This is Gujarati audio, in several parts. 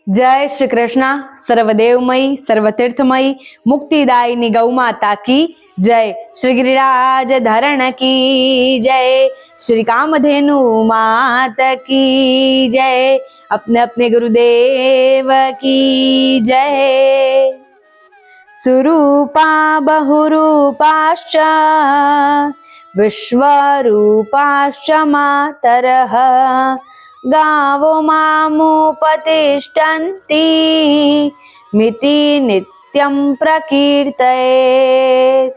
जय श्री कृष्ण। सर्वदेवमयी सर्वतीर्थमयी मुक्तिदायिनी गौ माता की जय। श्री गिरिराज धरण की जय। श्री कामधेनु मात की जय। अपने अपने गुरुदेव की जय। सुरूपा बहुरूपाश्च विश्वरूपाश्च मातरः गावो मामुपतिष्ठन्ति मिति नित्यं प्रकीर्तयेत्।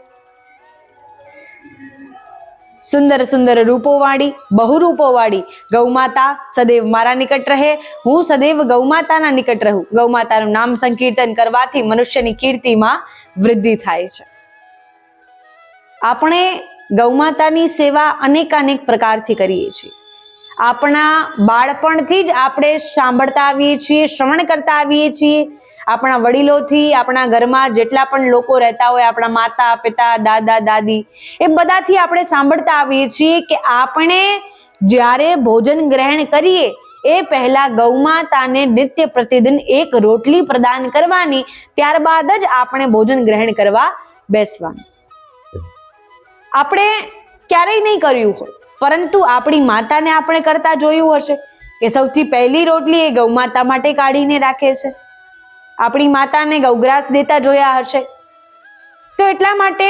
सुंदर सुंदर रूपोवाड़ी बहुरूपोवाड़ी गौमाता सदैव मारा निकट रहे। हूँ सदैव गौमाताना निकट रहूं। गौमाताનું નામ સંકીર્તન કરવાથી મનુષ્યની કીર્તિમાં વૃદ્ધિ થાય છે। આપણે ગૌમાતાની સેવા અનેકાનેક પ્રકારથી કરીએ છીએ। આપણા બાળપણથી જ આપણે સાંભળતા આવીએ છીએ, શ્રવણ કરતા આવીએ છીએ। આપણા વડીલોથી, આપણા ઘરમાં જેટલા પણ લોકો રહેતા હોય, આપણા માતા પિતા દાદા દાદી, એ બધાથી આપણે સાંભળતા આવીએ છીએ કે આપણે જ્યારે ભોજન ગ્રહણ કરીએ એ પહેલા ગૌમાતાને નિત્ય પ્રતિદિન એક રોટલી પ્રદાન કરવાની, ત્યારબાદ જ આપણે ભોજન ગ્રહણ કરવા બેસવાનું। આપણે ક્યારેય નહીં કર્યું હોય, પરંતુ આપણી માતાને આપણે કરતા જોયું હશે કે સૌથી પહેલી રોટલી એ ગૌમાતા માટે કાઢીને રાખે છે। આપણી માતાને ગૌગ્રાસ દેતા જોયા હશે। તો એટલા માટે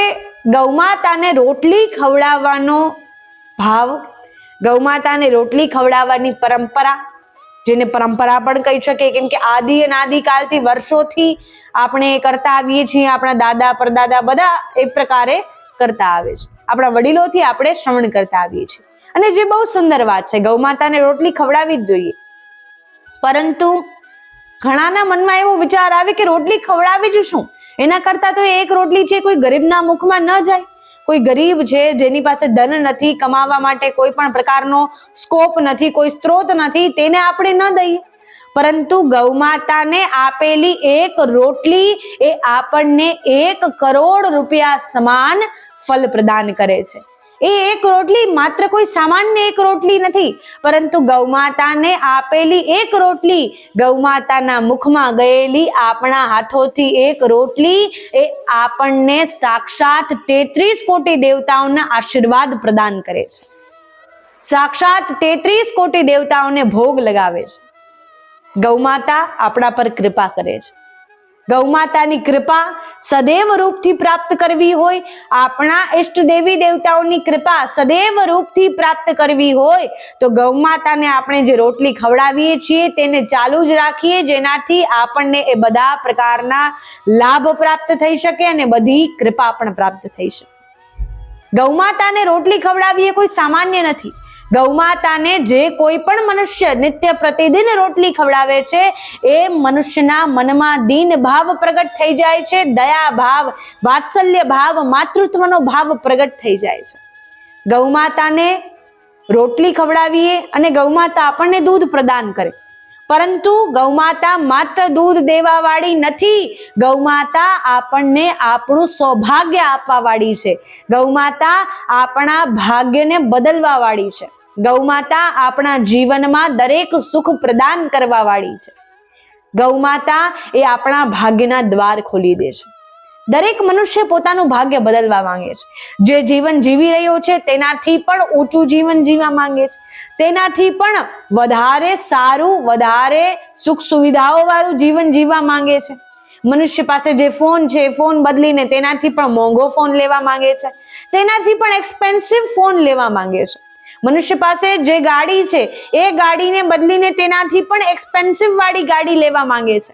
ગૌમાતાને રોટલી ખવડાવવાનો ભાવ, ગૌમાતાને રોટલી ખવડાવવાની પરંપરા, જેને પરંપરા પણ કહી શકે, કેમ કે આદિ અનાદિ કાળથી વર્ષોથી આપણે કરતા આવીએ છીએ। આપણા દાદા પરદાદા બધા એ પ્રકારે કરતા આવે છે। આપણા વડીલોથી આપણે શ્રવણ કરતા આવીએ છીએ અને જે બહુ સુંદર વાત છે, ગૌમાતાને રોટલી ખવડાવવી જ જોઈએ। પરંતુ ઘણાના મનમાં એવો વિચાર આવે કે રોટલી ખવડાવી જ શું, એના કરતા તો એક રોટલી છે કોઈ ગરીબના મુખમાં ન જાય। કોઈ ગરીબ છે જેની પાસે ધન નથી, કમાવા માટે કોઈ પણ પ્રકારનો સ્કોપ નથી, કોઈ સ્ત્રોત નથી, તેને આપણે ન દઈએ। પરંતુ ગૌમાતાને આપેલી એક રોટલી એ આપણને 1 કરોડ રૂપિયા સમાન ફલ પ્રદાન કરે છે। એ એક રોટલી માત્ર કોઈ સામાન્ય એક રોટલી નથી, પરંતુ ગૌમાતાને આપેલી એક રોટલી, ગૌમાતાના મુખમાં ગયેલી આપણા હાથોથી એક રોટલી એ આપણને સાક્ષાત 33 કોટી દેવતાઓના આશીર્વાદ પ્રદાન કરે છે। સાક્ષાત 33 કોટી દેવતાઓને ભોગ લગાવે છે। ગૌમાતા આપણા પર કૃપા કરે છે। ગૌમાતાની કૃપા સદૈવ રૂપથી પ્રાપ્ત કરવી હોય, આપણા ઇષ્ટ દેવી દેવતાઓની કૃપા સદૈવ રૂપથી પ્રાપ્ત કરવી હોય તો ગૌમાતાને આપણે જે રોટલી ખવડાવીએ છીએ તેને ચાલુ જ રાખીએ, જેનાથી આપણને એ બધા પ્રકારના લાભ પ્રાપ્ત થઈ શકે અને બધી કૃપા પણ પ્રાપ્ત થઈ શકે। ગૌમાતાને રોટલી ખવડાવી એ કોઈ સામાન્ય નથી। ગૌમાતાને જે કોઈ પણ મનુષ્ય નિત્ય પ્રતિદિન રોટલી ખવડાવે છે એ મનુષ્યના મનમાં દીન ભાવ પ્રગટ થઈ જાય છે, દયા ભાવ, વાત્સલ્ય ભાવ, માતૃત્વનો ભાવ પ્રગટ થઈ જાય છે। ગૌમાતાને રોટલી ખવડાવીએ અને ગૌમાતા આપણને દૂધ પ્રદાન કરે, પરંતુ ગૌમાતા માત્ર દૂધ દેવા વાળી નથી, ગૌમાતા આપણને આપણું સૌભાગ્ય આપવા વાળી છે। ગૌમાતા આપણા ભાગ્યને બદલવા વાળી છે। ગૌમાતા આપણા જીવનમાં દરેક સુખ પ્રદાન કરવા વાળી છે। ગૌમાતા એ આપણા ભાગ્યના દ્વાર ખોલી દે છે। દરેક મનુષ્ય પોતાનું ભાગ્ય બદલવા માંગે છે। જે જીવન જીવી રહ્યો છે તેનાથી પણ ઊંચું જીવન જીવવા માંગે છે, તેનાથી પણ વધારે સારું, વધારે સુખ સુવિધાઓ વાળું જીવન જીવવા માંગે છે। મનુષ્ય પાસે જે ફોન છે, ફોન બદલીને તેનાથી પણ મોંઘો ફોન લેવા માંગે છે, તેનાથી પણ એક્સપેન્સિવ ફોન લેવા માંગે છે। મનુષ્ય પાસે જે ગાડી છે એ ગાડીને બદલીને તેનાથી પણ એક્સપેન્સિવ વાળી ગાડી લેવા માંગે છે।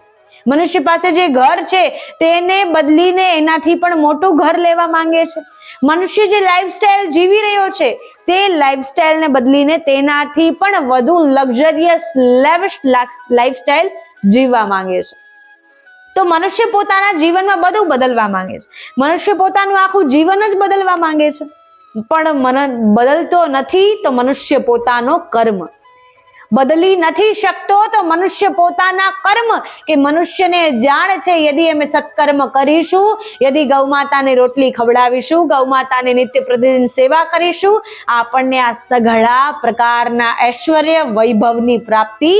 મનુષ્ય પાસે જે ઘર છે તેને બદલીને એનાથી પણ મોટું ઘર લેવા માંગે છે। મનુષ્ય જે લાઈફસ્ટાઈલ જીવી રહ્યો છે તે લાઈફસ્ટાઈલને બદલીને તેનાથી પણ વધુ લક્ઝરિયસ લેવિશ લાઈફસ્ટાઈલ જીવવા માંગે છે। તો મનુષ્ય પોતાના જીવનમાં બધું બદલવા માંગે છે। મનુષ્ય પોતાનું આખું જીવન જ બદલવા માંગે છે, પણ બદલતો નથી તો મનુષ્ય પોતાનો કર્મ બદલી નથી શકતો। તો મનુષ્ય પોતાના કર્મ, કે મનુષ્યને જાણ છે યદિ અમે સત્કર્મ કરીશું, યદિ ગૌમાતાને રોટલી ખવડાવીશું, ગૌમાતાને નિત્ય પ્રતિદિન સેવા કરીશું, આપણને આ સઘળા પ્રકારના ઐશ્વર્ય વૈભવની પ્રાપ્તિ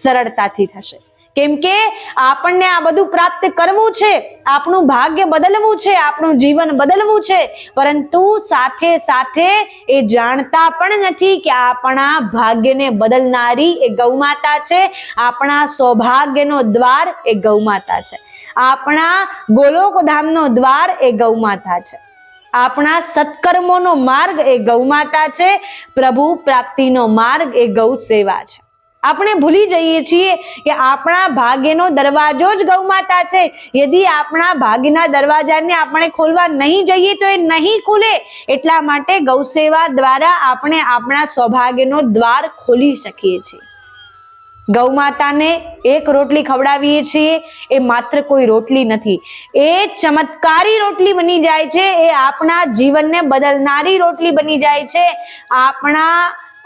સરળતાથી થશે। કેમ કે આપણને આ બધું પ્રાપ્ત કરવું છે, આપણું ભાગ્ય બદલવું છે, આપણું જીવન બદલવું છે, પરંતુ સાથે સાથે એ જાણતા પણ નથી કે આપણા ભાગ્યને બદલનારી એ ગૌમાતા છે, આપણા સૌભાગ્યનો દ્વાર એ ગૌમાતા છે, આપણા ગોલોકધામનો દ્વાર એ ગૌમાતા છે, આપણા સત્કર્મોનો માર્ગ એ ગૌમાતા છે, પ્રભુ પ્રાપ્તિનો માર્ગ એ ગૌ સેવા છે. આપણે ભૂલી જઈએ છીએ કે આપણા ભાગ્યનો દરવાજો જ ગૌમાતા છે. યદિ આપણા ભાગ્યના દરવાજાને આપણે ખોલવા નહીં જઈએ તો એ નહીં ખુલે. એટલા માટે ગૌ સેવા દ્વારા આપણે આપણા સૌભાગ્યનો દ્વાર ખોલી શકીએ છીએ. ગૌમાતાને એક રોટલી ખવડાવીએ છીએ એ માત્ર કોઈ રોટલી નથી, એ ચમત્કારી રોટલી બની જાય છે, એ આપણા જીવનને બદલનારી રોટલી બની જાય છે. આપણા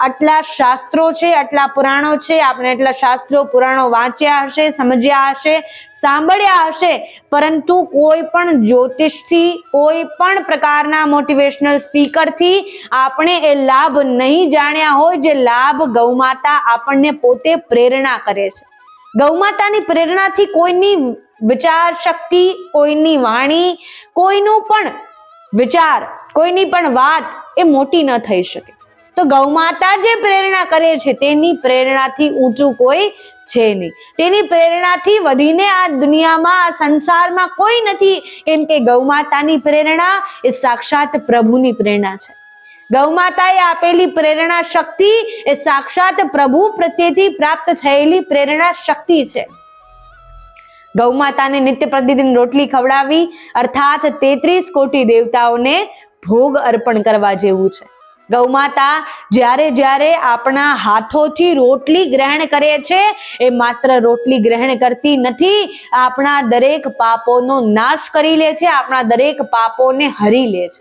આટલા શાસ્ત્રો છે, આટલા પુરાણો છે, આપણે એટલા શાસ્ત્રો પુરાણો વાંચ્યા હશે, સમજ્યા હશે, સાંભળ્યા હશે, પરંતુ કોઈ પણ જ્યોતિષથી, કોઈ પણ પ્રકારના મોટિવેશનલ સ્પીકરથી આપણે એ લાભ નહીં જાણ્યા હોય જે લાભ ગૌમાતા આપણને પોતે પ્રેરણા કરે છે. ગૌમાતાની પ્રેરણાથી કોઈની વિચાર શક્તિ, કોઈની વાણી, કોઈનું પણ વિચાર, કોઈની પણ વાત એ મોટી ન થઈ શકે. તો ગૌમાતા જે પ્રેરણા કરે છે તેની પ્રેરણાથી ઊંચું કોઈ છે નહીં, તેની પ્રેરણાથી વધીને આ દુનિયામાં, આ સંસારમાં કોઈ નથી, કેમ કે ગૌમાતાની પ્રેરણા એ સાક્ષાત પ્રભુની પ્રેરણા છે. ગૌમાતાએ આપેલી પ્રેરણા શક્તિ એ સાક્ષાત પ્રભુ પ્રત્યેથી પ્રાપ્ત થયેલી પ્રેરણા શક્તિ છે. ગૌમાતાને નિત્ય પ્રતિદિન રોટલી ખવડાવી અર્થાત 33 કોટી દેવતાઓને ભોગ અર્પણ કરવા જેવું છે. ગૌમાતા જ્યારે જ્યારે આપણા હાથોથી રોટલી ગ્રહણ કરે છે એ માત્ર રોટલી ગ્રહણ કરતી નથી, આપણા દરેક પાપોનો નાશ કરી લે છે, આપણા દરેક પાપોને હરી લે છે,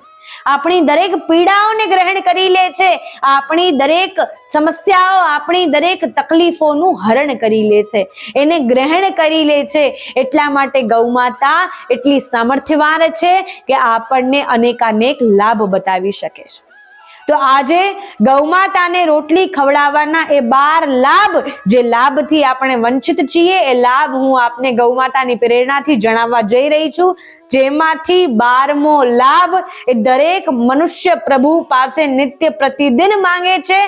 આપણી દરેક પીડાઓને ગ્રહણ કરી લે છે, આપણી દરેક સમસ્યાઓ, આપણી દરેક તકલીફોનું હરણ કરી લે છે, એને ગ્રહણ કરી લે છે. એટલા માટે ગૌમાતા એટલી સામર્થ્યવાન છે કે આપણને અનેકાનેક લાભ બતાવી શકે છે. તો આજે ગૌમાતાને રોટલી ખવડાવવાના એ 12 લાભ, જે લાભથી આપણે વંચિત છીએ, એ લાભ હું આપને ગૌમાતાની પ્રેરણાથી જણાવવા જઈ રહી છું. જેમાંથી 12મો લાભ એ દરેક મનુષ્ય પ્રભુ પાસે નિત્ય પ્રતિદિન માંગે છે.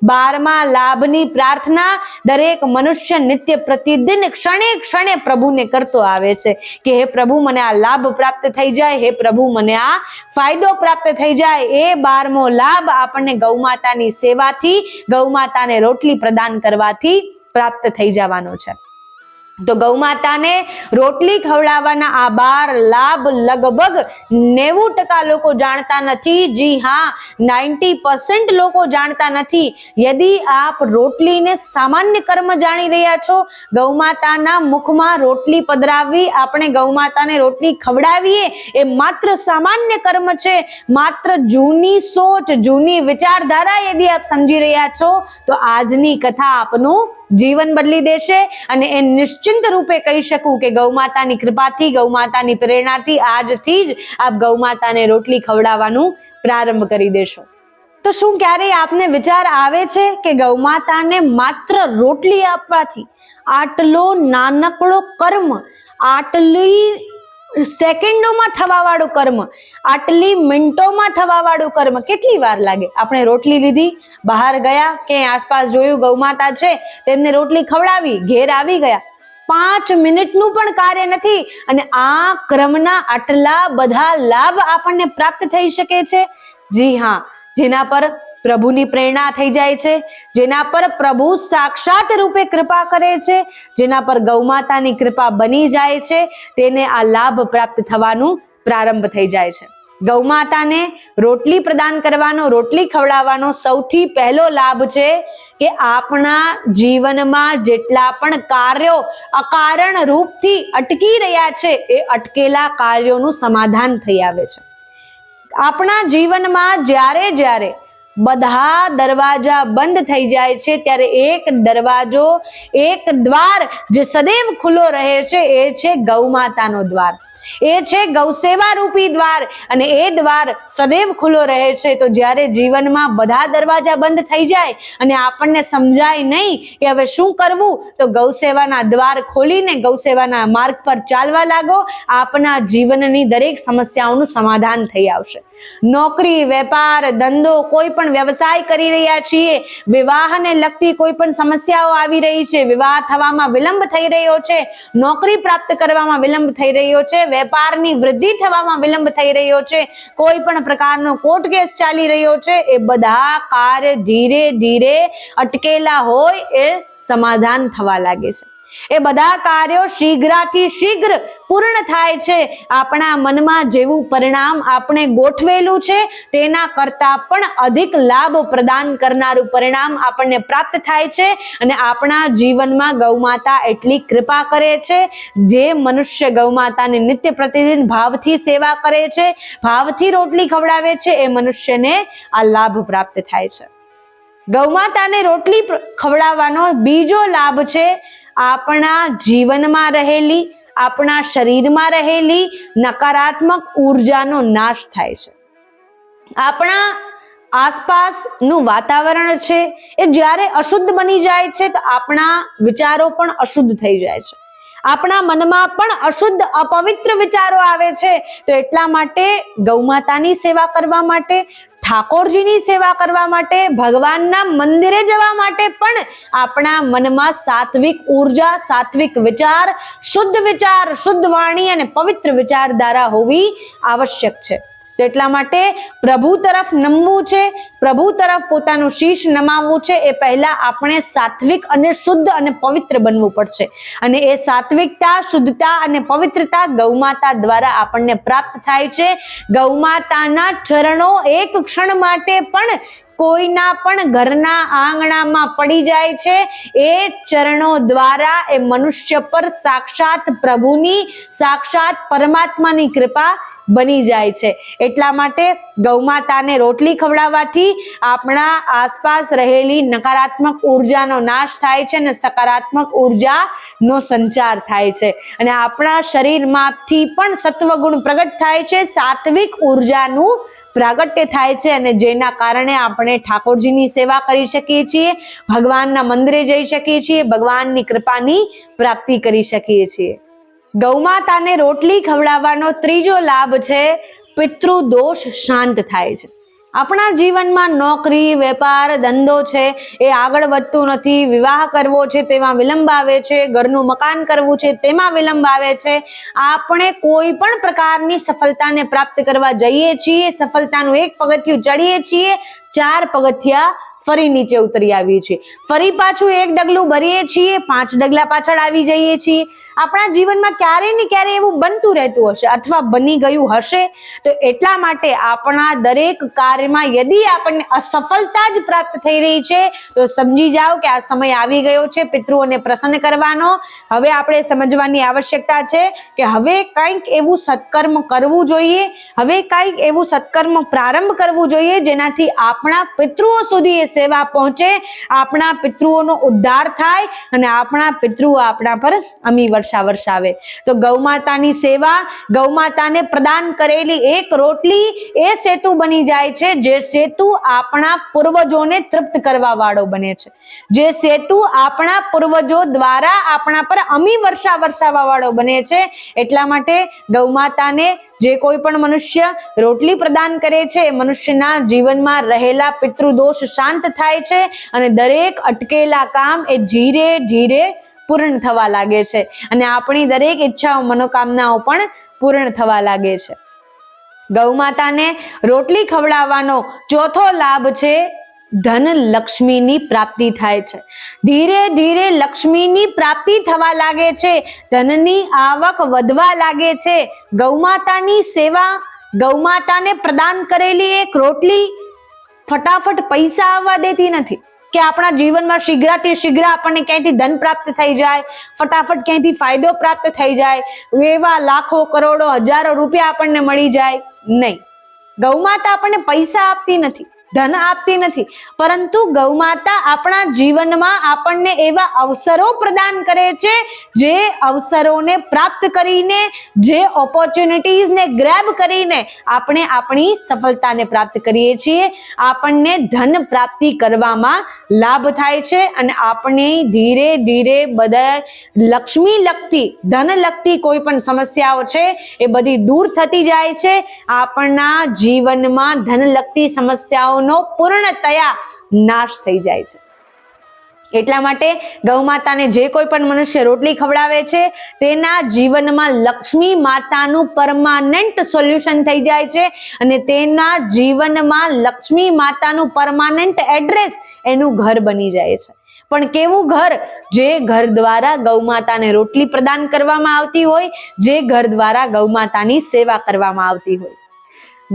12મા લાભની પ્રાર્થના દરેક મનુષ્ય નિત્ય પ્રતિદિન ક્ષણે ક્ષણે પ્રભુને કરતો આવે છે કે હે પ્રભુ, મને આ લાભ પ્રાપ્ત થઈ જાય, હે પ્રભુ, મને આ ફાયદો પ્રાપ્ત થઈ જાય. એ 12મો લાભ આપણને ગૌમાતાની સેવાથી, ગૌમાતાને રોટલી પ્રદાન કરવાથી પ્રાપ્ત થઈ જવાનો છે. તો ગૌમાતાને રોટલી ખવડાવવાના આ 12 લાભ લગભગ 90% લોકો જાણતા નથી. જી હા, 90% લોકો જાણતા નથી. યદિ આપ રોટલીને સામાન્ય કર્મ જાણી રહ્યા છો, ગૌમાતાના મુખમાં રોટલી પધરાવવી, આપણે ગૌમાતાને રોટલી ખવડાવીએ એ માત્ર સામાન્ય કર્મ છે, માત્ર જૂની સોચ, જૂની વિચારધારા યદિ આપ સમજી રહ્યા છો તો આજની કથા આપનું જીવન બદલી દેશે. અને એ નિશ્ચિંત રૂપે કહી શકું કે ગૌમાતાની કૃપાથી, ગૌમાતાની પ્રેરણાથી આજથી જ આપ ગૌમાતાને રોટલી ખવડાવવાનું પ્રારંભ કરી દેશો. તો શું ક્યારેય આપને વિચાર આવે છે કે ગૌમાતાને માત્ર રોટલી આપવાથી આટલો નાનકડો કર્મ, આટલી સેકન્ડોમાં થવા વાળું કર્મ, આટલી મિનિટોમાં થવા વાળું કર્મ કેટલી વાર લાગે? આપણે રોટલી લીધી, બહાર ગયા, ક્યાંય આસપાસ જોયું ગૌમાતા છે, તેમને રોટલી ખવડાવી, ઘેર આવી ગયા, 5 મિનિટનું પણ કાર્ય નથી અને આ ક્રમના આટલા બધા લાભ આપણને પ્રાપ્ત થઈ શકે છે. જી હા, જેના પર પ્રભુની પ્રેરણા થઈ જાય છે, જેના પર પ્રભુ સાક્ષાત રૂપે કૃપા કરે છે, જેના પર ગૌમાતાની કૃપા બની જાય છે, તેને આ લાભ પ્રાપ્ત થવાનું પ્રારંભ થઈ જાય છે. ગૌમાતાને રોટલી પ્રદાન કરવાનો, રોટલી ખવડાવવાનો સૌથી પહેલો લાભ છે કે આપણા જીવનમાં જેટલા પણ કાર્યો અકારણ રૂપથી અટકી રહ્યા છે એ અટકેલા કાર્યોનું સમાધાન થઈ આવે છે. આપણા જીવનમાં જ્યારે જ્યારે બધા દરવાજા બંધ થઈ જાય છે ત્યારે એક દરવાજો, એક દ્વાર જે સદૈવ ખુલ્લો રહે છે એ છે ગૌમાતાનો દ્વાર. એ છે ગૌસેવા રૂપી દ્વાર, અને એ દ્વાર સદૈવ ખુલ્લો રહે છે. તો જ્યારે જીવનમાં બધા દરવાજા બંધ થઈ જાય અને આપણને સમજાય નહીં કે હવે શું કરવું, તો ગૌસેવાના દ્વાર ખોલીને ગૌસેવાના માર્ગ પર ચાલવા લાગો. આપના જીવનની દરેક સમસ્યાઓનું સમાધાન થઈ આવશે. નોકરી, વેપાર, ધંધો, કોઈ પણ વ્યવસાય કરી રહ્યા છીએ, વિવાહને લગતી કોઈ પણ સમસ્યાઓ આવી રહી છે, વિવાહ થવામાં વિલંબ થઈ રહ્યો છે, નોકરી પ્રાપ્ત કરવામાં વિલંબ થઈ રહ્યો છે, વેપારની વૃદ્ધિ થવામાં વિલંબ થઈ રહ્યો છે, કોઈ પણ પ્રકારનો કોર્ટ કેસ ચાલી રહ્યો છે, એ બધા કાર્ય ધીરે ધીરે અટકેલા હોય એ સમાધાન થવા લાગે છે. એ બધા કાર્યો શીઘ્રથી શીઘ્ર પૂર્ણ થાય છે. આપણા મનમાં જેવું પરિણામ આપણે ગોઠવેલું છે તેના કરતા પણ અધિક લાભ પ્રદાન કરનારું પરિણામ આપણને પ્રાપ્ત થાય છે. અને આપણા જીવનમાં ગૌમાતા એટલી કૃપા કરે છે. જે મનુષ્ય ગૌમાતાની નિત્ય પ્રતિદિન ભાવથી સેવા કરે છે, ભાવથી રોટલી ખવડાવે છે, એ મનુષ્યને આ લાભ પ્રાપ્ત થાય છે. ગૌમાતાને રોટલી ખવડાવવાનો બીજો લાભ છે આપણા જીવનમાં રહેલી, આપણા શરીરમાં રહેલી નકારાત્મક ઉર્જાનો નાશ થાય છે. આપણા આસપાસનું વાતાવરણ છે એ જ્યારે અશુદ્ધ બની જાય છે તો આપણા વિચારો પણ અશુદ્ધ થઈ જાય છે. આપણા મનમાં પણ અશુદ્ધ અપવિત્ર વિચારો આવે છે. તો એટલા માટે ગૌમાતાની સેવા કરવા માટે, ઠાકોરજીની સેવા કરવા માટે, ભગવાનના મંદિરે જવા માટે પણ આપણા મનમાં સાત્વિક ઉર્જા, સાત્વિક વિચાર, શુદ્ધ વાણી અને પવિત્ર વિચારધારા હોવી આવશ્યક છે. તો એટલા માટે પ્રભુ તરફ નમવું છે, પ્રભુ તરફ પોતાનું શીશ નમાવવું છે, એ પહેલા આપણે સાત્વિક અને શુદ્ધ અને પવિત્ર બનવું પડશે. અને એ સાત્વિકતા, શુદ્ધતા અને પવિત્રતા ગૌમાતા દ્વારા આપણને પ્રાપ્ત થાય છે. ગૌમાતાના ચરણો એક ક્ષણ માટે પણ કોઈના પણ ઘરના આંગણામાં પડી જાય છે. એ ચરણો દ્વારા એ મનુષ્ય પર સાક્ષાત પ્રભુની, સાક્ષાત પરમાત્માની કૃપા બની જાય છે. એટલા માટે ગૌમાતાને રોટલી ખવડાવવાથી આપણા આસપાસ રહેલી નકારાત્મક ઉર્જાનો નાશ થાય છે અને સકારાત્મક ઉર્જાનો સંચાર થાય છે. અને આપણા શરીરમાંથી પણ સત્વગુણ પ્રગટ થાય છે, સાત્વિક ઉર્જાનું પ્રાગટ્ય થાય છે. અને જેના કારણે આપણે ઠાકોરજીની સેવા કરી શકીએ છીએ, ભગવાનના મંદિરે જઈ શકીએ છીએ, ભગવાનની કૃપાની પ્રાપ્તિ કરી શકીએ છીએ. ગૌમાતાને રોટલી ખવડાવવાનો ત્રીજો લાભ છે પિતૃદોષ શાંત થાય છે. આપણા જીવનમાં નોકરી, વેપાર, ધંધો છે એ આગળ વધતું નથી, વિવાહ કરવો છે તેમાં વિલંબ આવે છે, ઘરનું મકાન કરવું છે તેમાં વિલંબ આવે છે. આપણે કોઈ પણ પ્રકારની સફળતાને પ્રાપ્ત કરવા જઈએ છીએ, સફળતાનું એક પગથિયું ચડીએ છીએ, 4 પગથિયા ફરી નીચે ઉતરી આવીએ છીએ, ફરી પાછું એક ડગલું ભરીએ છીએ, 5 ડગલા પાછળ આવી જઈએ છીએ. આપણા જીવનમાં ક્યારેય ને ક્યારે એવું બનતું રહેતું હશે અથવા બની ગયું હશે. તો એટલા માટે આપણા દરેક કાર્યમાં યદિ આપણને અસફળતા જ પ્રાપ્ત થઈ રહી છે તો સમજી જાઓ કે આ સમય આવી ગયો છે પિતૃઓને પ્રસન્ન કરવાનો. હવે આપણે સમજવાની આવશ્યકતા છે કે હવે કંઈક એવું સત્કર્મ કરવું જોઈએ, હવે કંઈક એવું સત્કર્મ પ્રારંભ કરવું જોઈએ જેનાથી આપણા પિતૃઓ સુધી એ સેવા પહોંચે, આપણા પિતૃઓનો ઉદ્ધાર થાય અને આપણા પિતૃઓ આપણા પર અમી વર્ષાવે. તો ગૌમાતાની સેવા, ગૌમાતાને પ્રદાન કરેલી એક રોટલી એ સેતુ બની જાય છે, જે સેતુ આપણા પૂર્વજોને તૃપ્ત કરવા વાળો બને છે, જે સેતુ આપણા પૂર્વજો દ્વારા આપણા પર અમી વર્ષાવવા વાળો બને છે. એટલા માટે ગૌમાતાને જે કોઈ પણ મનુષ્ય રોટલી પ્રદાન કરે છે એ મનુષ્યના જીવનમાં રહેલા પિતૃદોષ શાંત થાય છે અને દરેક અટકેલા કામ એ ધીરે ધીરે પૂર્ણ થવા લાગે છે અને આપણી દરેક ઈચ્છાઓ, મનોકામનાઓ પણ પૂર્ણ થવા લાગે છે. ગૌમાતાને રોટલી ખવડાવવાનો ચોથો લાભ છે ધન લક્ષ્મીની પ્રાપ્તિ થાય છે. ધીરે ધીરે લક્ષ્મીની પ્રાપ્તિ થવા લાગે છે, ધનની આવક વધવા લાગે છે. ગૌમાતાની સેવા, ગૌમાતાને પ્રદાન કરેલી એક રોટલી ફટાફટ પૈસા આવવા દેતી નથી કે આપણા જીવનમાં શીઘ્રથી શીઘ્ર આપણને ક્યાંયથી ધન પ્રાપ્ત થઈ જાય, ફટાફટ ક્યાંયથી ફાયદો પ્રાપ્ત થઈ જાય, એવા લાખો, કરોડો, હજારો રૂપિયા આપણને મળી જાય. નહીં, ગૌમાતા આપણને પૈસા આપતી નથી, ધન આપતી નથી, પરંતુ ગૌમાતા આપણા જીવનમાં આપણને એવા અવસરો પ્રદાન કરે છે, જે અવસરોને પ્રાપ્ત કરીને, જે ઓપોર્ચ્યુનિટીઝને ગ્રેબ કરીને આપણે આપણી સફળતાને પ્રાપ્ત કરીએ છીએ. આપણને ધન પ્રાપ્તિ કરવામાં લાભ થાય છે અને આપણે ધીરે ધીરે બધા લક્ષ્મી લગતી, ધન લગતી કોઈ પણ સમસ્યાઓ છે એ બધી દૂર થતી જાય છે. આપણા જીવનમાં ધન લગતી સમસ્યાઓનો પૂર્ણતયા નાશ થઈ જાય છે. એટલા માટે ગૌમાતાને જે કોઈ પણ મનુષ્ય રોટલી ખવડાવે છે તેના જીવનમાં લક્ષ્મી માતાનું પરમાનન્ટ સોલ્યુશન થઈ જાય છે અને તેના જીવનમાં લક્ષ્મી માતાનું પરમાનન્ટ એડ્રેસ એનું ઘર બની જાય છે. પણ કેવું ઘર? જે ઘર દ્વારા ગૌમાતાને રોટલી પ્રદાન કરવામાં આવતી હોય, જે ઘર દ્વારા ગૌમાતાની સેવા કરવામાં આવતી હોય.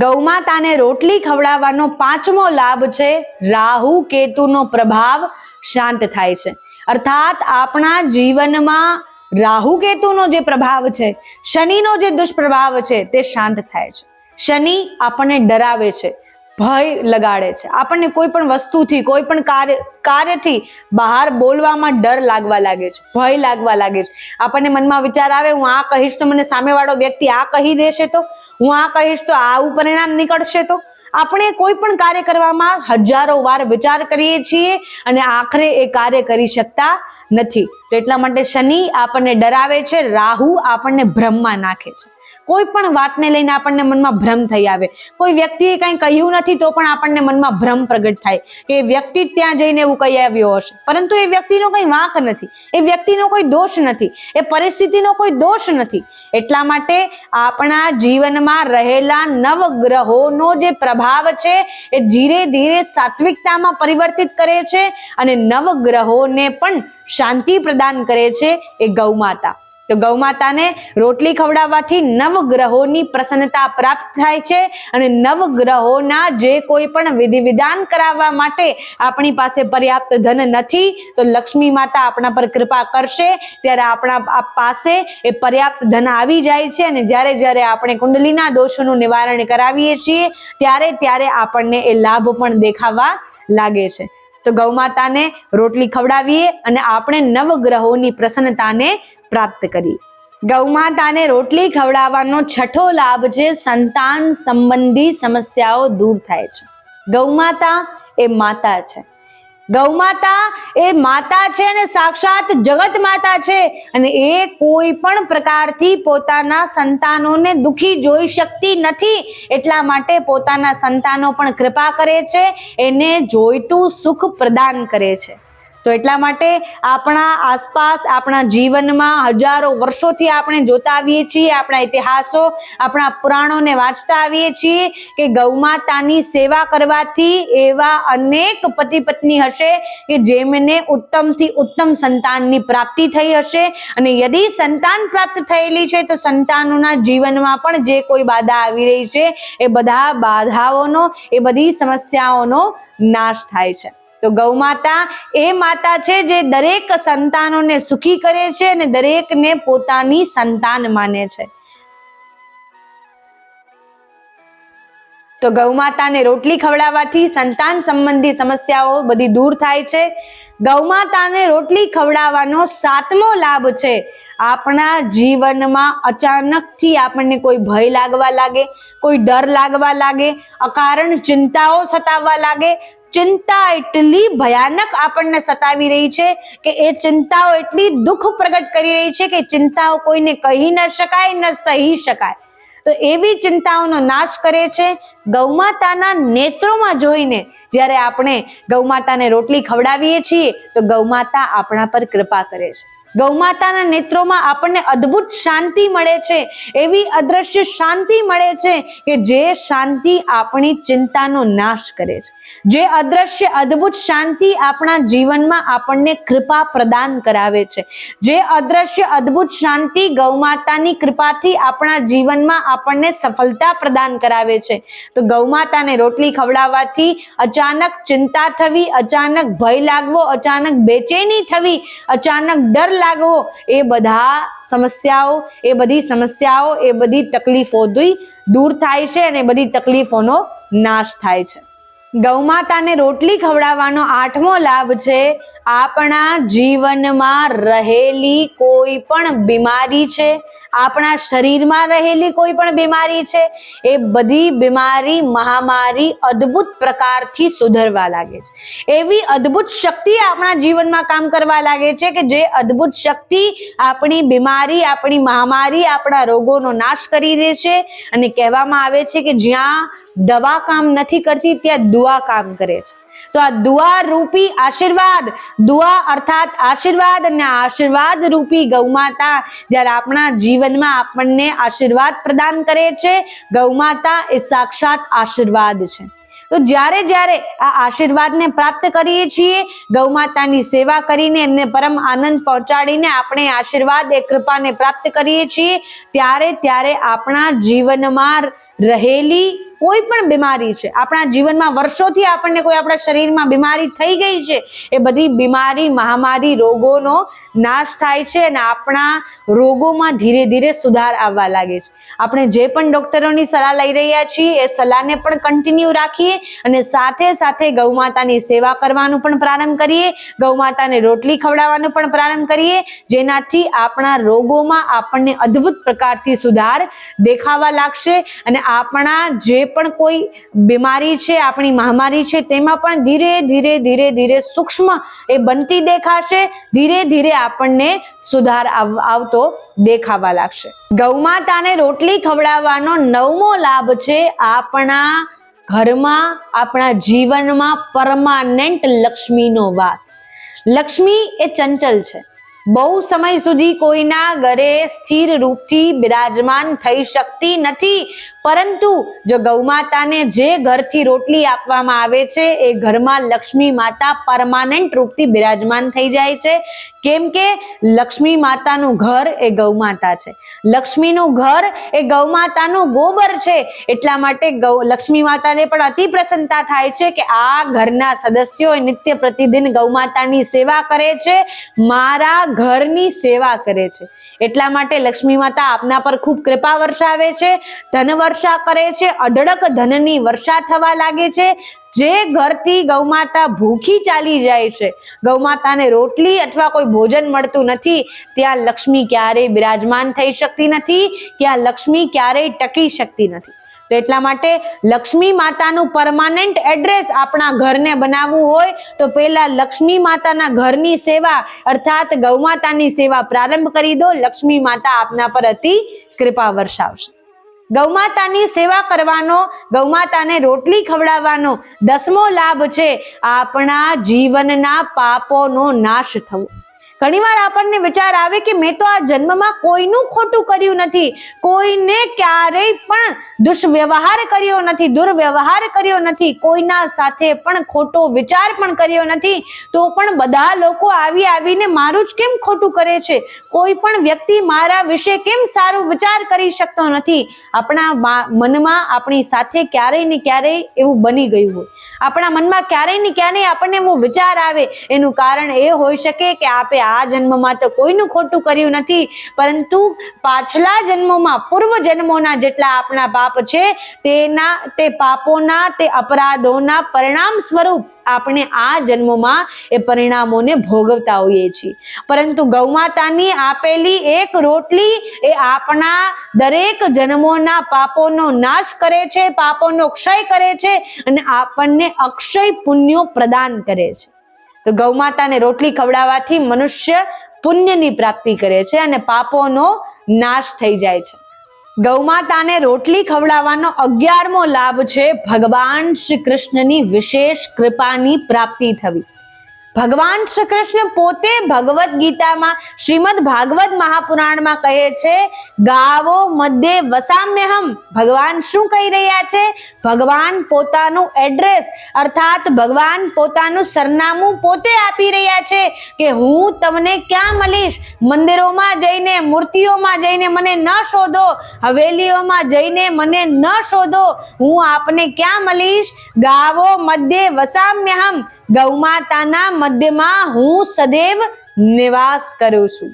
ગૌમાતાને રોટલી ખવડાવવાનો પાંચમો લાભ છે, રાહુ કેતુનો પ્રભાવ શાંત થાય છે. અર્થાત આપણા જીવનમાં રાહુ કેતુનો જે પ્રભાવ છે, શનિનો જે દુષ્પ્રભાવ છે તે શાંત થાય છે. શનિ આપણને ડરાવે છે, ભય લગાડે છે, આપણને કોઈ પણ વસ્તુથી, કોઈ પણ કાર્યથી બહાર બોલવામાં ડર લાગવા લાગે છે, ભય લાગવા લાગે છે. આપણને મનમાં વિચાર આવે, હું આ કહીશ તો મને સામેવાળો વ્યક્તિ આ કહી દેશે, તો હું આ કહીશ તો આવું પરિણામ નીકળશે. તો આપણે કોઈ પણ કાર્ય કરવામાં હજારો વાર વિચાર કરીએ છીએ અને આખરે એ કાર્ય કરી શકતા નથી. તો એટલા માટે શનિ આપણને ડરાવે છે, રાહુ આપણને ભ્રમમાં નાખે છે. કોઈ પણ વાતને લઈને આપણને મનમાં ભ્રમ થઈ આવે. કોઈ વ્યક્તિએ કંઈ કહ્યું નથી તો પણ આપણને મનમાં ભ્રમ પ્રગટ થાય કે એ વ્યક્તિ ત્યાં જઈને એવું કહી આવ્યો હશે, પરંતુ એ વ્યક્તિનો કંઈ વાંક નથી, એ વ્યક્તિનો કોઈ દોષ નથી, એ પરિસ્થિતિનો કોઈ દોષ નથી. એટલા માટે આપણા જીવનમાં રહેલા નવગ્રહોનો જે પ્રભાવ છે એ ધીરે ધીરે સાત્વિકતામાં પરિવર્તિત કરે છે અને નવગ્રહોને પણ શાંતિ પ્રદાન કરે છે એ ગૌમાતા. તો ગૌમાતાને રોટલી ખવડાવવાથી નવગ્રહોની પ્રસન્નતા પ્રાપ્ત થાય છે અને નવગ્રહોના જે કોઈ પણ વિધિ વિધાન કરાવવા માટે આપણી પાસે પર્યાપ્ત ધન નથી, તો લક્ષ્મી માતા આપણા પર કૃપા કરશે ત્યારે આપણા પાસે એ પર્યાપ્ત ધન આવી જાય છે અને જ્યારે જ્યારે આપણે કુંડલીના દોષોનું નિવારણ કરાવીએ છીએ ત્યારે આપણને એ લાભ પણ દેખાવા લાગે છે. તો ગૌમાતાને રોટલી ખવડાવીએ અને આપણે નવગ્રહોની પ્રસન્નતાને પ્રાપ્ત કરી. ગૌમાતાને રોટલી ખવડાવવાનો છઠ્ઠો લાભ છે, સંતાન સંબંધી સમસ્યાઓ દૂર થાય છે. ગૌમાતા એ માતા છે. ગૌમાતા એ માતા છે અને સાક્ષાત જગત માતા છે અને એ કોઈ પણ પ્રકારથી પોતાના સંતાનોને દુખી જોઈ શકતી નથી. એટલા માટે પોતાના સંતાનો પણ કૃપા કરે છે, એને જોઈતું સુખ પ્રદાન કરે છે. તો એટલા માટે આપણા આસપાસ, આપણા જીવનમાં હજારો વર્ષોથી આપણે જોતા આવીએ છીએ, આપણા ઇતિહાસો, આપણા પુરાણોને વાંચતા આવીએ છીએ કે ગૌમાતાની સેવા કરવાથી એવા અનેક પતિ પત્ની હશે કે જેમને ઉત્તમથી ઉત્તમ સંતાનની પ્રાપ્તિ થઈ હશે અને યદિ સંતાન પ્રાપ્ત થયેલી છે તો સંતાનોના જીવનમાં પણ જે કોઈ બાધા આવી રહી છે એ બધા બાધાઓનો, એ બધી સમસ્યાઓનો નાશ થાય છે. તો ગૌમાતા એ માતા છે જે દરેક સંતાનોને સુખી કરે છે અને દરેકને પોતાની સંતાન માને છે. તો ગૌમાતાને રોટલી ખવડાવવાથી સંતાન સંબંધી સમસ્યાઓ બધી દૂર થાય છે. ગૌમાતાને રોટલી ખવડાવવાનો સાતમો લાભ છે, આપણા જીવનમાં અચાનકથી આપણને કોઈ ભય લાગવા લાગે, કોઈ ડર લાગવા લાગે, અકારણ ચિંતાઓ સતાવવા લાગે. ચિંતા એટલી ભયાનક આપણને સતાવી રહી છે કે એ ચિંતાઓ એટલી દુઃખ પ્રગટ કરી રહી છે કે ચિંતાઓ કોઈને કહી ન શકાય, ન સહી શકાય. તો એવી ચિંતાઓનો નાશ કરે છે ગૌમાતાના નેત્રોમાં જોઈને. જ્યારે આપણે ગૌમાતાને રોટલી ખવડાવીએ છીએ તો ગૌમાતા આપણા પર કૃપા કરે છે. ગૌમાતાના નેત્રોમાં આપણને અદ્ભુત શાંતિ મળે છે, એવી અદ્રશ્ય શાંતિ મળે છે કે જે શાંતિ આપણી ચિંતાનો નાશ કરે છે. જે અદ્રશ્ય અદ્ભુત શાંતિ આપણા જીવનમાં આપણને કૃપા પ્રદાન કરાવે છે. જે અદ્રશ્ય અદ્ભુત શાંતિ ગૌમાતાની કૃપાથી આપણા જીવનમાં આપણને સફળતા પ્રદાન કરાવે છે. તો ગૌમાતાને રોટલી ખવડાવવાથી અચાનક ચિંતા થવી, અચાનક ભય લાગવો, અચાનક બેચેની થવી, અચાનક ડર લાગવો, એ બધા સમસ્યાઓ, એ બધી તકલીફો દૂર થાય છે અને બધી તકલીફોનો નાશ થાય છે. ગૌમાતાને રોટલી ખવડાવવાનો 8મો લાભ છે આપણા જીવનમાં રહેલી કોઈ પણ બીમારી છે, આપણા શરીરમાં રહેલી કોઈ પણ બીમારી છે, એ બધી બીમારી મહામારી અદ્ભુત પ્રકારથી સુધરવા લાગે છે. એવી અદ્ભુત શક્તિ આપણા જીવનમાં કામ કરવા લાગે છે કે જે અદ્ભુત શક્તિ આપણી બીમારી, આપણી મહામારી, આપણા રોગોનો નાશ કરી દે છે. અને કહેવામાં આવે છે કે જ્યાં દવા કામ નથી કરતી ત્યાં દુઆ કામ કરે છે. તો આ દુઆ રૂપી આશીર્વાદ, દુઆ અર્થાત આશીર્વાદ, અને આશીર્વાદ રૂપી ગૌમાતા જ્યારે આપણા જીવનમાં આપણને આશીર્વાદ પ્રદાન કરે છે, ગૌમાતા એ સાક્ષાત આશીર્વાદ છે. તો જ્યારે જ્યારે આ આશીર્વાદને પ્રાપ્ત કરીએ છીએ, ગૌમાતાની સેવા કરીને એમને પરમ આનંદ પહોંચાડીને આપણે આશીર્વાદ એ કૃપાને પ્રાપ્ત કરીએ છીએ, ત્યારે ત્યારે આપણા જીવનમાં રહેલી કોઈ પણ બીમારી છે, આપણા જીવનમાં વર્ષોથી આપણને કોઈ આપણા શરીરમાં બીમારી થઈ ગઈ છે, એ બધી બીમારી, મહામારી, રોગોનો નાશ થાય છે અને આપણા રોગોમાં ધીરે ધીરે સુધાર આવવા લાગે છે. આપણે જે પણ ડોક્ટરોની સલાહ લઈ રહ્યા છીએ એ સલાહને પણ કન્ટિન્યુ રાખીએ અને સાથે સાથે ગૌમાતાની સેવા કરવાનું પણ પ્રારંભ કરીએ, ગૌમાતાને રોટલી ખવડાવવાનું પણ પ્રારંભ કરીએ, જેનાથી આપણા રોગોમાં આપણને અદ્ભુત પ્રકારથી સુધાર દેખાવા લાગશે અને આપણા જે પણ કોઈ બીમારી છે, આપણી મહામારી છે, તેમાં પણ ધીરે ધીરે ધીરે ધીરે સૂક્ષ્મ એ બનતી દેખાશે, ધીરે ધીરે આપણને સુધાર આવતો દેખાવા લાગશે. ગૌમાતાને રોટલી ખવડાવવાનો 9મો લાભ છે આપણા ઘરમાં, આપણા જીવનમાં પરમાનન્ટ લક્ષ્મીનો વાસ. લક્ષ્મી એ ચંચલ છે, બહુ સમય સુધી કોઈના ઘરે સ્થિર રૂપથી બિરાજમાન થઈ શકતી નથી, પરંતુ જો ગૌમાતાને જે ઘરથી રોટલી આપવામાં આવે છે એ ઘરમાં લક્ષ્મી માતા પરમાનન્ટ રૂપથી બિરાજમાન થઈ જાય છે. કેમ કે લક્ષ્મી માતાનું ઘર એ ગૌમાતા છે, લક્ષ્મીનું ઘર એ ગૌમાતાનું ગોબર છે. એટલા માટે લક્ષ્મી માતાને પણ અતિ પ્રસન્નતા થાય છે કે આ ઘરના સદસ્યો નિત્ય પ્રતિદિન ગૌમાતાની સેવા કરે છે, મારા ઘરની સેવા કરે છે. એટલા માટે લક્ષ્મી માતા આપના પર ખૂબ કૃપા વર્ષાવે છે, ધન વર્ષા કરે છે, અઢળક ધનની વર્ષા થવા લાગે છે. જે ઘરથી ગૌમાતા ભૂખી ચાલી જાય છે, ગૌમાતાને રોટલી અથવા કોઈ ભોજન મળતું નથી, ત્યાં લક્ષ્મી ક્યારેય બિરાજમાન થઈ શકતી નથી, ત્યાં લક્ષ્મી ક્યારેય ટકી શકતી નથી. તો એટલા માટે લક્ષ્મી માતાનું પરમાનન્ટ એડ્રેસ આપણા ઘરને બનાવવું હોય તો પહેલા લક્ષ્મી માતાના ઘરની સેવા અર્થાત ગૌમાતાની સેવા પ્રારંભ કરી દો. લક્ષ્મી માતા આપના પર અતિ કૃપા વર્ષાવશે. ગૌમાતાની સેવા કરવાનો, ગૌમાતાને રોટલી ખવડાવવાનો 10મો લાભ છે આપણા જીવનના પાપોનો નાશ થવો. ઘણીવાર આપણને વિચાર આવે કે મેં તો આ જન્મમાં કોઈનું ખોટું કર્યું નથી, કોઈને ક્યારેય પણ દુષ્વ્યવહાર કર્યો નથી, દુર્વ્યવહાર કર્યો નથી, કોઈના સાથે પણ ખોટો વિચાર પણ કર્યો નથી, તો પણ બધા લોકો આવીને મારું જ કેમ ખોટું કરે છે, કોઈ પણ વ્યક્તિ મારા વિશે કેમ સારું વિચાર કરી શકતો નથી. આપણા મનમાં આપણી સાથે ક્યારેય ને ક્યારેય એવું બની ગયું હોય, આપણા મનમાં ક્યારેય ને ક્યારેય આપણને એવો વિચાર આવે. એનું કારણ એ હોઈ શકે કે આપે આ જન્મમાં તો કોઈનું ખોટું કર્યું નથી, પરંતુ પાછલા જન્મોમાં, પૂર્વ જન્મોના જેટલા આપણા પાપ છે તે પાપોના, તે અપરાધોના પરિણામ સ્વરૂપ આપણે આ જન્મમાં એ પરિણામોને ભોગવતા હોઈએ છીએ. પરંતુ ગૌમાતાની આપેલી એક રોટલી એ આપણા દરેક જન્મોના પાપોનો નાશ કરે છે, પાપોનો ક્ષય કરે છે અને આપણને અક્ષય પુણ્યો પ્રદાન કરે છે. તો ગૌમાતાને રોટલી ખવડાવવાથી મનુષ્ય પુણ્યની પ્રાપ્તિ કરે છે અને પાપોનો નાશ થઈ જાય છે. ગૌમાતાને રોટલી ખવડાવવાનો 11મો લાભ છે ભગવાન શ્રી કૃષ્ણની વિશેષ કૃપાની પ્રાપ્તિ થવી. ભગવાન શ્રી કૃષ્ણ પોતે ભગવદ્ ગીતામાં, શ્રીમદ ભાગવત મહાપુરાણમાં કહે છે, ગાવો મધ્યે વસામ્યહમ. ભગવાન શું કહી રહ્યા છે? ભગવાન પોતાનું એડ્રેસ અર્થાત ભગવાન પોતાનું સરનામું પોતે આપી રહ્યા છે કે હું તમને ક્યાં મળીશ. મંદિરોમાં જઈને, મૂર્તિઓમાં જઈને મને ન શોધો, હવેલીઓમાં જઈને મને ન શોધો, હું આપને ક્યાં મળીશ? ગાવો મધ્યે વસામ્યહમ. ગૌમાતાના મધ્યમાં હું સદૈવ નિવાસ કરું છું.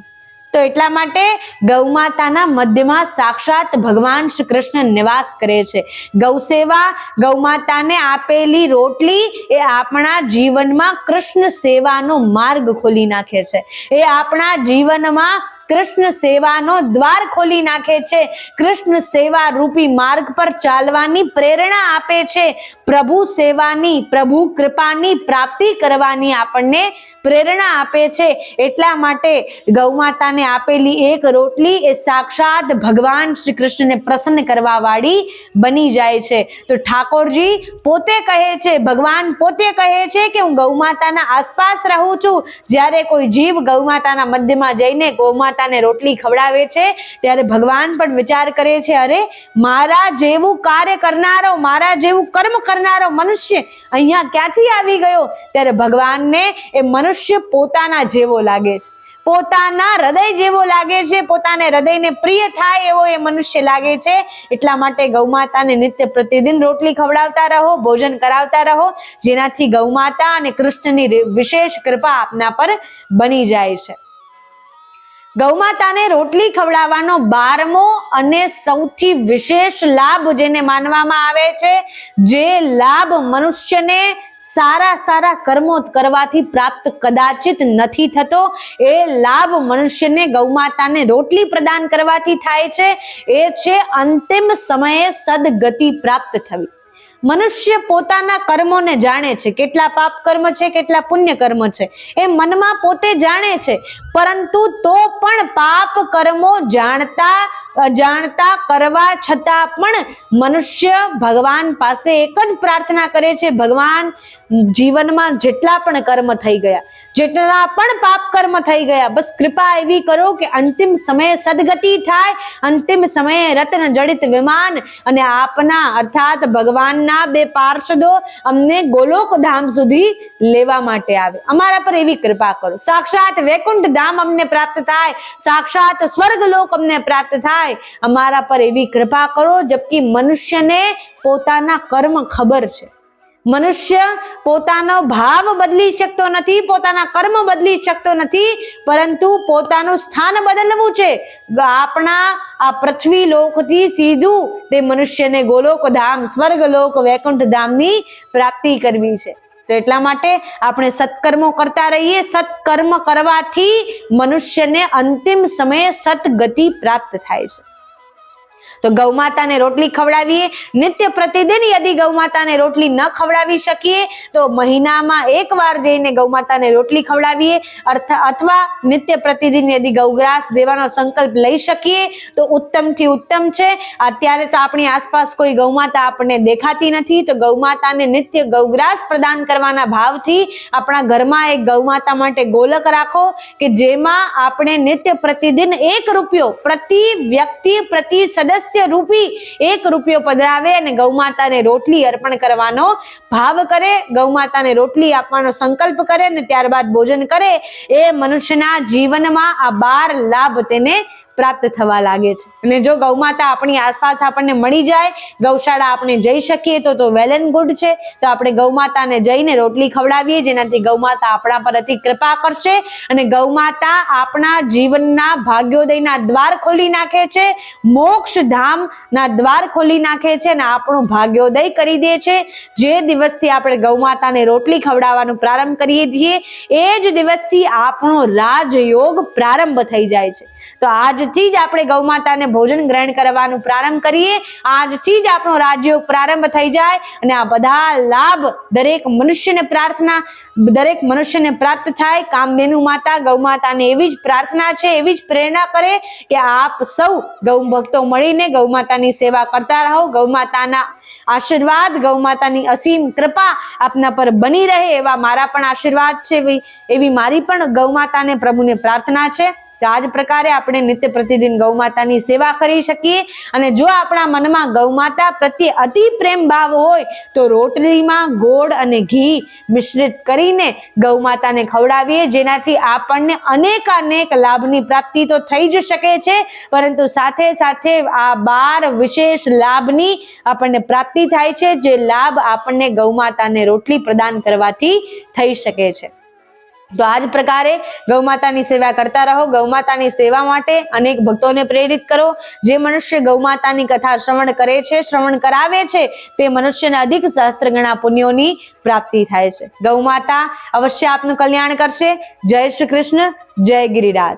તો એટલા માટે ગૌ માતાના મધ્યમાં સાક્ષાત ભગવાન શ્રી કૃષ્ણ નિવાસ કરે છે. ગૌ સેવા, ગૌ માતાને આપેલી રોટલી એ આપણા જીવનમાં કૃષ્ણ સેવાનો માર્ગ ખોલી નાખે છે. એ આપણા જીવનમાં કૃષ્ણ સેવાનો દ્વાર ખોલી નાખે છે. કૃષ્ણ સેવા રૂપી માર્ગ પર ચાલવાની પ્રેરણા આપે છે. પ્રભુ સેવાની, પ્રભુ કૃપાની પ્રાપ્તિ કરવાની આપણને પ્રેરણા આપે છે. એટલા માટે ગૌ માતાને આપેલી એક રોટલી એ સાક્ષાત ભગવાન શ્રી કૃષ્ણને પ્રસન્ન કરવા વાળી બની જાય છે. તો ઠાકોરજી પોતે કહે છે, ભગવાન પોતે કહે છે કે હું ગૌ માતાના આસપાસ રહું છું. જ્યારે કોઈ જીવ ગૌ માતાના મધ્યમાં જઈને ગૌ માતાને રોટલી ખવડાવે છે ત્યારે ભગવાન પણ વિચાર કરે છે, અરે મારા જેવું કાર્ય કરનારો, મારા જેવું કર્મ કરનારો મનુષ્ય અહીંયા ક્યાંથી આવી ગયો? ત્યારે ભગવાનને એ મનુષ્ય પોતાના જેવો લાગે છે, પોતાના હૃદય જેવો લાગે છે, પોતાને હૃદયને પ્રિય થાય એવો એ મનુષ્ય લાગે છે. એટલા માટે ગૌ માતાને નિત્ય પ્રતિદિન રોટલી ખવડાવતા રહો, ભોજન કરાવતા રહો, જેનાથી ગૌ માતા અને કૃષ્ણની વિશેષ કૃપા આપના પર બની જાય છે. ગૌ માતાને રોટલી ખવડાવવાનો 12મો અને સૌથી વિશેષ લાભ જેને માનવામાં આવે છે, જે લાભ મનુષ્યને સારા કર્મો કરવાથી પ્રાપ્ત કદાચિત નથી થતો, એ લાભ મનુષ્યને ગૌ માતાને રોટલી પ્રદાન કરવાથી થાય છે. એ છે અંતિમ સમયે સદગતિ પ્રાપ્ત થવી. મનુષ્ય પોતાના કર્મોને જાણે છે, કેટલા પાપ કર્મ છે, કેટલા પુણ્ય કર્મ છે, એ મનમાં પોતે જાણે છે. પરંતુ તો પણ પાપ કર્મો જાણતા અજાણતા કરવા છતાં પણ મનુષ્ય ભગવાન પાસે એક જ પ્રાર્થના કરે છે, ભગવાન જીવનમાં જેટલા પણ કર્મ થઈ ગયા, જેટલા પણ પાપ કર્મ થઈ ગયા, બસ કૃપા એવી કરો કે અંતિમ સમયે સદગતિ થાય, અંતિમ સમયે રત્ન જડિત વિમાન અને આપના અર્થાત ભગવાનના 2 પાર્ષદો અમને ગોલોક ધામ સુધી લેવા માટે આવે. અમારા પર એવી કૃપા કરો, સાક્ષાત વૈકુંઠ ધામ અમને પ્રાપ્ત થાય, સાક્ષાત સ્વર્ગલોક અમને પ્રાપ્ત થાય, અમારા પર એવી કૃપા કરો. જબકી મનુષ્યને પોતાના કર્મ ખબર છે, મનુષ્ય પોતાનો ભાવ બદલી શકતો નથી, પોતાના કર્મ બદલી શકતો નથી, પરંતુ પોતાનું સ્થાન બદલવું છે. આપણા આ પૃથ્વી લોકથી સીધું તે મનુષ્યને ગોલોક ધામ, સ્વર્ગલોક, વૈકુંઠ ધામની પ્રાપ્તિ કરવી છે. તો એટલા માટે આપણે સત્કર્મો કરતા રહીએ. સત્કર્મ કરવાથી મનુષ્યને અંતિમ સમયે સદગતિ પ્રાપ્ત થાય છે. તો ગૌ માતાને રોટલી ખવડાવીએ. નિત્ય પ્રતિદિન યદિ ગૌ માતાને રોટલી ન ખવડાવી શકીએ તો મહિનામાં 1 વાર જઈને ગૌ માતાને રોટલી ખવડાવીએ, અથવા નિત્ય પ્રતિદિન યદિ ગૌગ્રાસ દેવાનો સંકલ્પ લઈ શકીએ તો ઉત્તમથી ઉત્તમ છે. અત્યારે તો આપણી આસપાસ કોઈ ગૌ માતા આપણને દેખાતી નથી, તો ગૌ માતાને નિત્ય ગૌગ્રાસ પ્રદાન કરવાના ભાવથી આપણા ઘરમાં એક ગૌ માતા માટે ગોલક રાખો કે જેમાં આપણે નિત્ય પ્રતિદિન 1 રૂપિયો પ્રતિ વ્યક્તિ, પ્રતિ સદસ્ય રૂપી 1 રૂપિયો પધરાવે અને ગૌ માતાને રોટલી અર્પણ કરવાનો ભાવ કરે, ગૌ માતાને રોટલી આપવાનો સંકલ્પ કરે અને ત્યારબાદ ભોજન કરે. એ મનુષ્યના જીવનમાં આ 12 લાભ તેને પ્રાપ્ત થવા લાગે છે. અને જો ગૌ માતા આપણી આસપાસ આપણને મળી જાય, ગૌશાળા આપણે જઈ શકીએ તો વેલ એન્ડ ગુડ છે. તો આપણે ગૌ માતાને જઈને રોટલી ખવડાવીએ, જેનાથી ગૌ માતા આપણા પર અતિ કૃપા કરશે અને ગૌ માતા આપણા જીવનના ભાગ્યોદયના દ્વાર ખોલી નાખે છે, મોક્ષ ધામના દ્વાર ખોલી નાખે છે અને આપણું ભાગ્યોદય કરી દે છે. જે દિવસથી આપણે ગૌ માતાને રોટલી ખવડાવવાનું પ્રારંભ કરીએ છીએ એ જ દિવસથી આપણો રાજયોગ પ્રારંભ થઈ જાય છે. તો આજથી જ આપણે ગૌ માતાને ભોજન ગ્રહણ કરવાનું પ્રારંભ કરીએ, આજથી જ આપણો રાજયોગ પ્રારંભ થઈ જાય અને આ બધા લાભ દરેક મનુષ્યને પ્રાપ્ત થાય. કામધેનુ માતા ગૌ માતાને એવી જ પ્રાર્થના છે, એવી જ પ્રેરણા કરે કે આપ સૌ ગૌ ભક્તો મળીને ગૌ માતાની સેવા કરતા રહો. ગૌ માતાના આશીર્વાદ, ગૌ માતાની અસીમ કૃપા આપના પર બની રહે એવા મારા પણ આશીર્વાદ છે, એવી મારી પણ ગૌ માતાને પ્રભુને પ્રાર્થના છે. તો આ જ પ્રકારે આપણે નિત્ય પ્રતિદિન ગૌ માતાની સેવા કરી શકીએ. અને જો આપણા મનમાં ગૌ માતા પ્રત્યે અતિ પ્રેમ ભાવ હોય તો રોટલીમાં ગોળ અને ઘી મિશ્રિત કરીને ગૌ માતાને ખવડાવીએ, જેનાથી આપણને અનેક લાભની પ્રાપ્તિ તો થઈ જ શકે છે, પરંતુ સાથે સાથે આ 12 વિશેષ લાભની આપણને પ્રાપ્તિ થાય છે, જે લાભ આપણને ગૌ માતાને રોટલી પ્રદાન કરવાથી થઈ શકે છે. તો આ જ પ્રકારે ગૌ માતાની સેવા કરતા રહો. ગૌ માતાની સેવા માટે અનેક ભક્તોને પ્રેરિત કરો. જે મનુષ્ય ગૌ માતાની કથા શ્રવણ કરે છે, શ્રવણ કરાવે છે, તે મનુષ્યને અધિક સહસ્ત્ર ગણા પુણ્યોની પ્રાપ્તિ થાય છે. ગૌ માતા અવશ્ય આપનું કલ્યાણ કરશે. જય શ્રી કૃષ્ણ, જય ગિરિરાજ.